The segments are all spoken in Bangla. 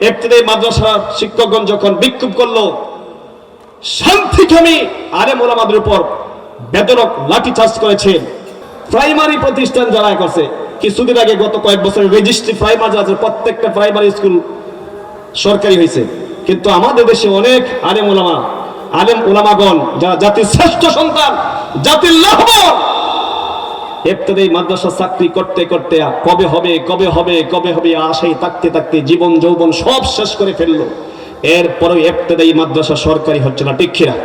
ইবতিদায়ী মাদ্রাসার শিক্ষকগণ যখন বিক্ষোভ করলো, শান্তিকামী আলেম ওলামাদের উপর বেধড়ক লাঠিচার্জ করেছে। প্রাইমারি প্রতিষ্ঠান যারা করছে, কিছুদিন আগে গত কয়েক বছরের রেজিস্ট্রি প্রাইমারি আছে, প্রত্যেকটা প্রাইমারি স্কুল সরকারি হয়েছে। কিন্তু আমাদের দেশে অনেক আলেম ওলামাগণ যারা জাতির শ্রেষ্ঠ সন্তান, জাতির লাভবান, ইবতিদায়ী মাদ্রাসা চাকরি করতে করতে কবে হবে কবে হবে কবে হবে আশায় থাকতে থাকতে জীবন যৌবন সব শেষ করে ফেললো। এরপরে ইবতিদায়ী মাদ্রাসা সরকারি হচ্ছে না, ঠিক কিনা?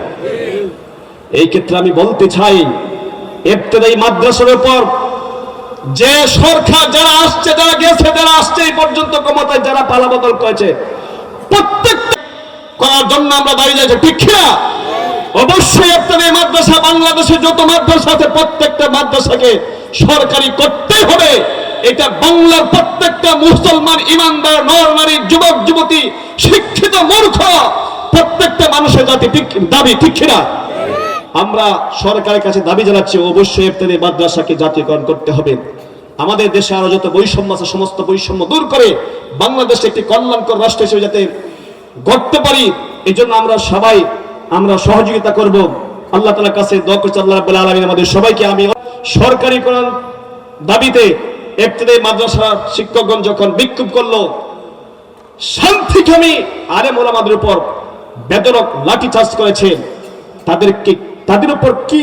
এই ক্ষেত্রে আমি বলতে চাই, ইবতিদায়ী মাদ্রাসার উপর যে সরকার যারা আসছে, যারা গেছে, যারা আসছে এই পর্যন্ত ক্ষমতায় যারা পালাবদল করেছে, প্রত্যেকটা করার জন্য আমরা দাঁড়িয়ে যাচ্ছি, ঠিক কিনা? অবশ্যই ইবতিদায়ী মাদ্রাসা, বাংলাদেশে যত মাদ্রাসা আছে প্রত্যেকটা মাদ্রাসাকে সরকারি করতে হবে। এটা বাংলার প্রত্যেকটা মুসলমান ইমানদার নর নারী যুবক যুবতী শিক্ষিত মূর্খ প্রত্যেকটা মানুষের জাতি দাবি, ঠিক কিনা? আমরা সরকারের কাছে দাবি জানাচ্ছি, অবশ্যই ইবতিদায়ী মাদ্রাসাকে জাতীয়করণ করতে হবে। আমাদের দেশে আরো যত বৈষম্য আছে সমস্ত বৈষম্য দূর করে বাংলাদেশ একটি কল্যাণকর রাষ্ট্র হিসেবে যাতে গড়তে পারি, এই জন্য আমরা সহযোগিতা করব। আল্লাহ তাআলার কাছে দোয়া করছি, আল্লাহ রাব্বুল আলামিন আমাদের সবাইকে আমি সরকারিকরণ দাবিতে ইবতিদায়ী মাদ্রাসার শিক্ষকগণ যখন বিক্ষোভ করলো, শান্তিকামী আলেম ওলামাদের উপর বেধড়ক লাঠিচার্জ করেছে। তাদের উপর কি